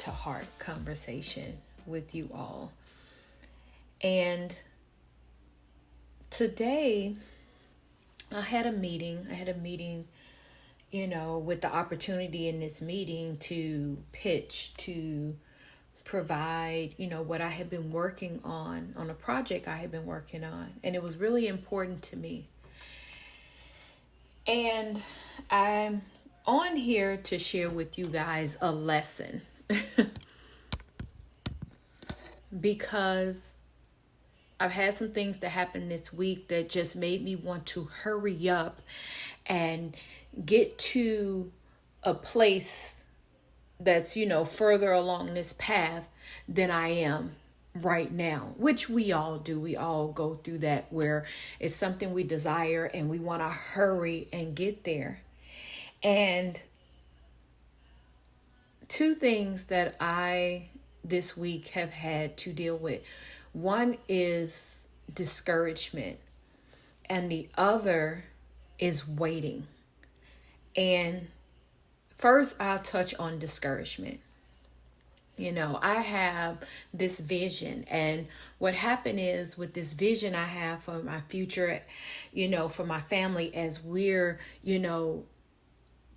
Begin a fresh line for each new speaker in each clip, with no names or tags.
heart-to-heart conversation with you all. And today I had a meeting, with the opportunity in this meeting to pitch, to provide, what I had been working on a project I had been working on. And it was really important to me. And I'm on here to share with you guys a lesson because I've had some things that happened this week that just made me want to hurry up and get to a place that's, further along this path than I am right now, which we all do. We all go through that where it's something we desire and we want to hurry and get there. And two things that I this week have had to deal with. One is discouragement and the other is waiting. And first, I'll touch on discouragement. I have this vision, and what happened is with this vision I have for my future, for my family as we're,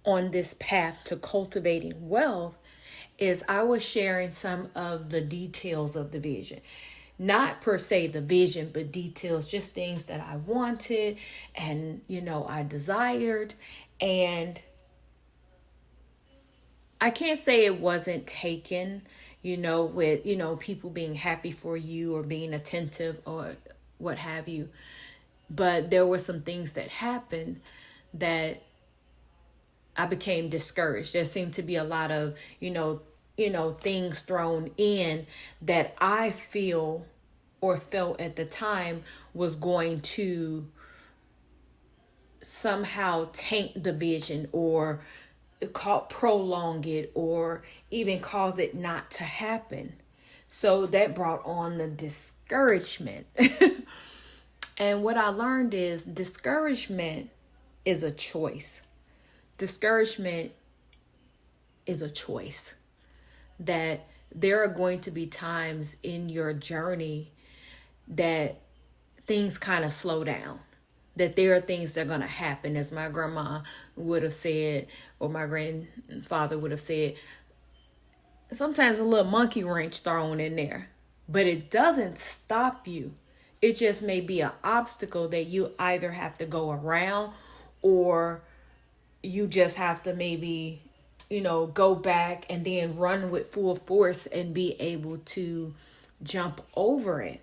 on this path to cultivating wealth, is I was sharing some of the details of the vision. Not per se the vision, but details, just things that I wanted and, I desired. And I can't say it wasn't taken, with, people being happy for you or being attentive or what have you. But there were some things that happened that I became discouraged. There seemed to be a lot of, things thrown in that I felt at the time was going to somehow taint the vision or prolong it or even cause it not to happen. So that brought on the discouragement. And what I learned is discouragement is a choice. Discouragement is a choice. That there are going to be times in your journey that things kind of slow down. That there are things that are going to happen, as my grandma would have said, or my grandfather would have said, sometimes a little monkey wrench thrown in there. But it doesn't stop you. It just may be an obstacle that you either have to go around or you just have to maybe, go back and then run with full force and be able to jump over it.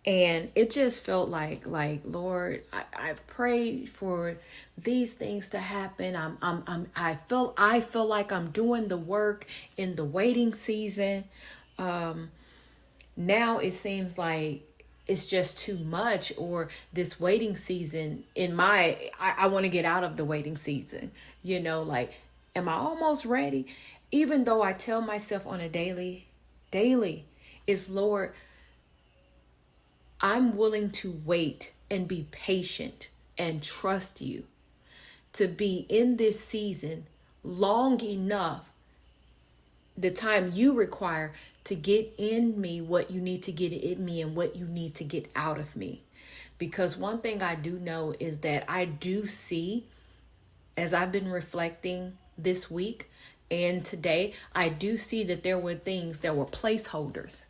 And it just felt like Lord, I've prayed for these things to happen. I feel like I'm doing the work in the waiting season. Now it seems like it's just too much, or this waiting season I want to get out of the waiting season. Am I almost ready? Even though I tell myself on a daily, it's Lord, I'm willing to wait and be patient and trust you to be in this season long enough, the time you require to get in me what you need to get in me and what you need to get out of me. Because one thing I do know is that I do see, as I've been reflecting this week and today, I do see that there were things that were placeholders.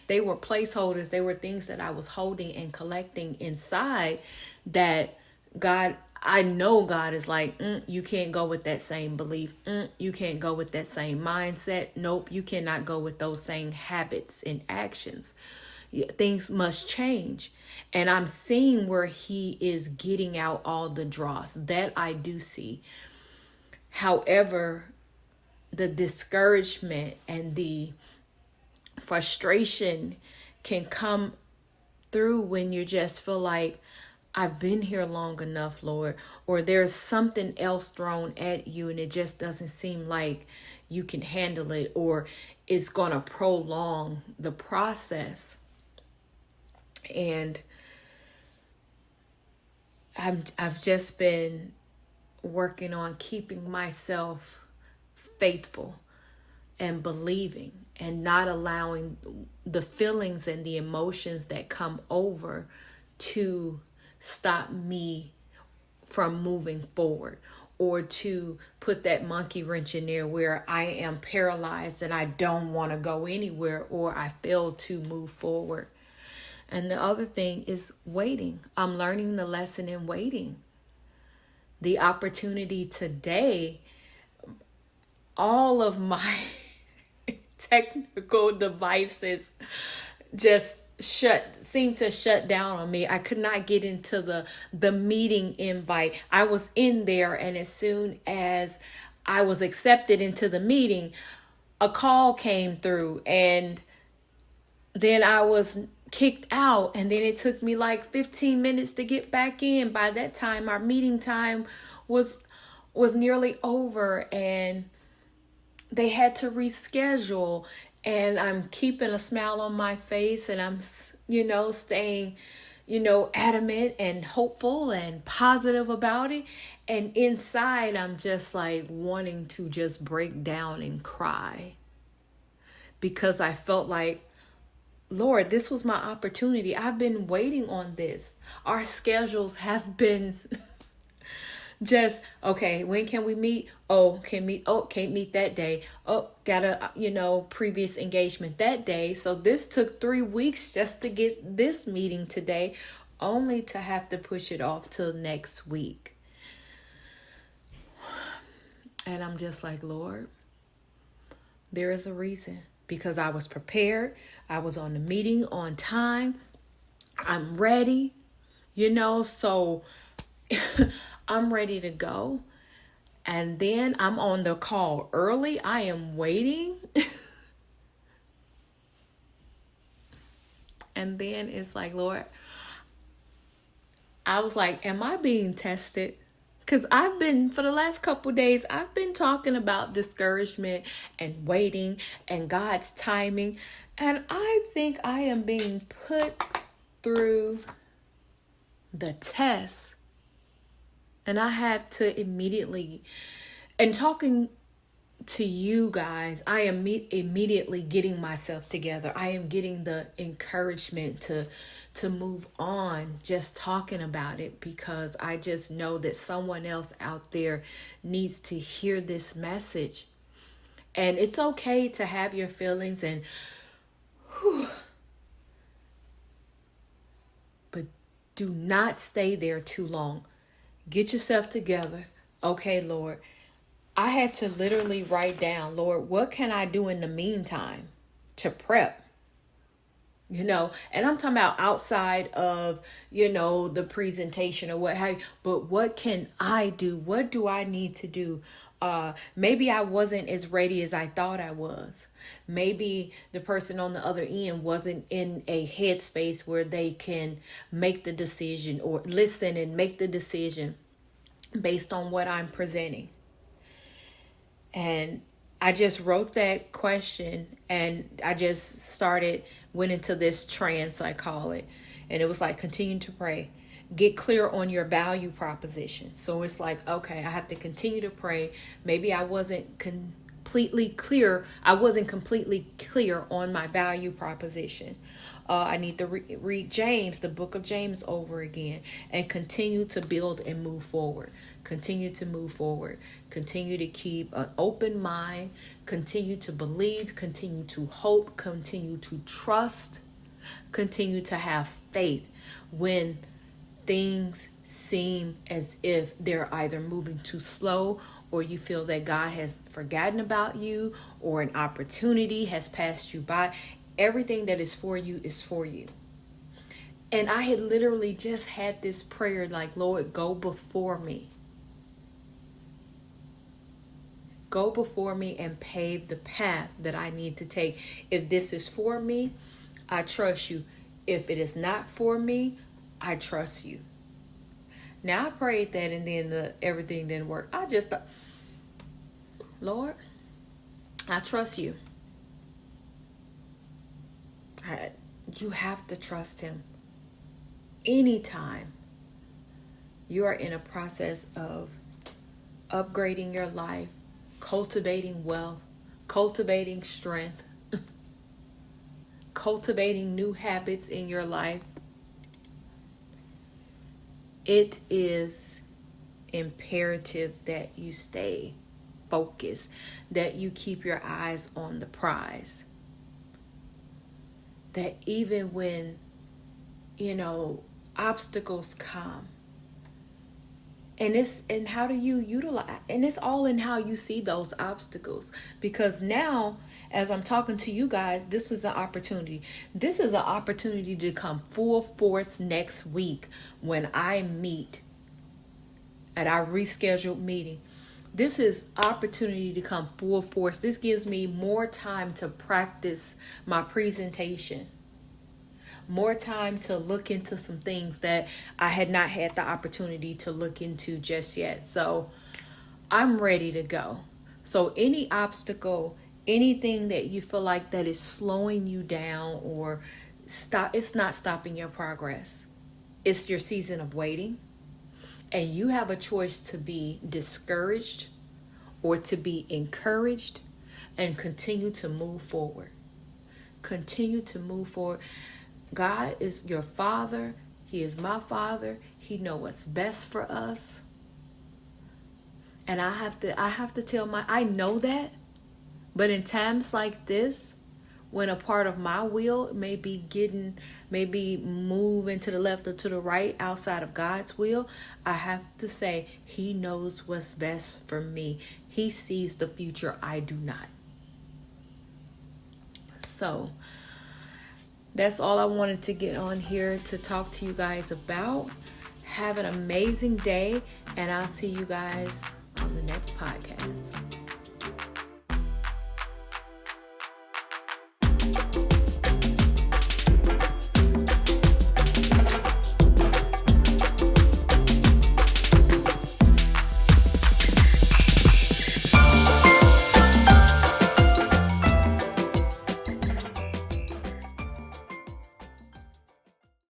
They were placeholders. They were things that I was holding and collecting inside that I know God is like, you can't go with that same belief. You can't go with that same mindset. Nope, you cannot go with those same habits and actions. Things must change. And I'm seeing where he is getting out all the dross. That I do see. However, the discouragement and the frustration can come through when you just feel like, I've been here long enough, Lord, or there's something else thrown at you and it just doesn't seem like you can handle it, or it's going to prolong the process. And I've just been working on keeping myself faithful and believing and not allowing the feelings and the emotions that come over to stop me from moving forward, or to put that monkey wrench in there where I am paralyzed and I don't want to go anywhere, or I fail to move forward. And the other thing is waiting. I'm learning the lesson in waiting. The opportunity today, all of my technical devices just seemed to shut down on me. I could not get into the meeting invite. I was in there, and as soon as I was accepted into the meeting, a call came through, and then I was kicked out, and then it took me like 15 minutes to get back in. By that time, our meeting time was nearly over, and they had to reschedule. And I'm keeping a smile on my face, and I'm, staying, adamant and hopeful and positive about it. And inside, I'm just like wanting to just break down and cry, because I felt like, Lord, this was my opportunity. I've been waiting on this. Our schedules have been just, okay, when can we meet? Oh, can't meet that day. Oh, got a, previous engagement that day. So this took 3 weeks just to get this meeting today, only to have to push it off till next week. And I'm just like, Lord, there is a reason, because I was prepared. I was on the meeting on time. I'm ready, so I'm ready to go. And then I'm on the call early. I am waiting. And then it's like, Lord, I was like, am I being tested? Because for the last couple of days, I've been talking about discouragement and waiting and God's timing. And I think I am being put through the test. And I have to immediately, and talking to you guys, I am immediately getting myself together. I am getting the encouragement to move on, just talking about it, because I just know that someone else out there needs to hear this message. And it's okay to have your feelings, but do not stay there too long. Get yourself together. Okay, Lord, I had to literally write down, Lord, what can I do in the meantime to prep? And I'm talking about outside of, the presentation or what have you, but what can I do? What do I need to do? Maybe I wasn't as ready as I thought I was. Maybe the person on the other end wasn't in a headspace where they can make the decision or listen and make the decision based on what I'm presenting. And I just wrote that question, and I just went into this trance, I call it. And it was like, continue to pray. Get clear on your value proposition. So it's like, okay, I have to continue to pray. Maybe I wasn't completely clear. I wasn't completely clear on my value proposition. I need to read James, the book of James, over again, and continue to build and move forward. Continue to move forward. Continue to keep an open mind. Continue to believe. Continue to hope. Continue to trust. Continue to have faith when things seem as if they're either moving too slow, or you feel that God has forgotten about you, or an opportunity has passed you by. Everything that is for you is for you. And I had literally just had this prayer like, Lord, go before me. Go before me and pave the path that I need to take. If this is for me, I trust you. If it is not for me, I trust you. Now I prayed that, and then everything didn't work. I just thought, Lord, I trust you. You have to trust him. Anytime you are in a process of upgrading your life, cultivating wealth, cultivating strength, cultivating new habits in your life, it is imperative that you stay focused, that you keep your eyes on the prize. That even when, obstacles come, and how do you utilize, and it's all in how you see those obstacles. Because now, as I'm talking to you guys, this is an opportunity. This is an opportunity to come full force next week when I meet at our rescheduled meeting. This is opportunity to come full force. This gives me more time to practice my presentation, more time to look into some things that I had not had the opportunity to look into just yet. So I'm ready to go. So any obstacle, anything that you feel like that is slowing you down or it's not stopping your progress. It's your season of waiting. And you have a choice to be discouraged or to be encouraged and continue to move forward. Continue to move forward. God is your Father. He is my Father. He knows what's best for us. And I have to tell I know that. But in times like this, when a part of my will may be moving to the left or to the right outside of God's will, I have to say He knows what's best for me. He sees the future. I do not. So that's all I wanted to get on here to talk to you guys about. Have an amazing day, and I'll see you guys on the next podcast.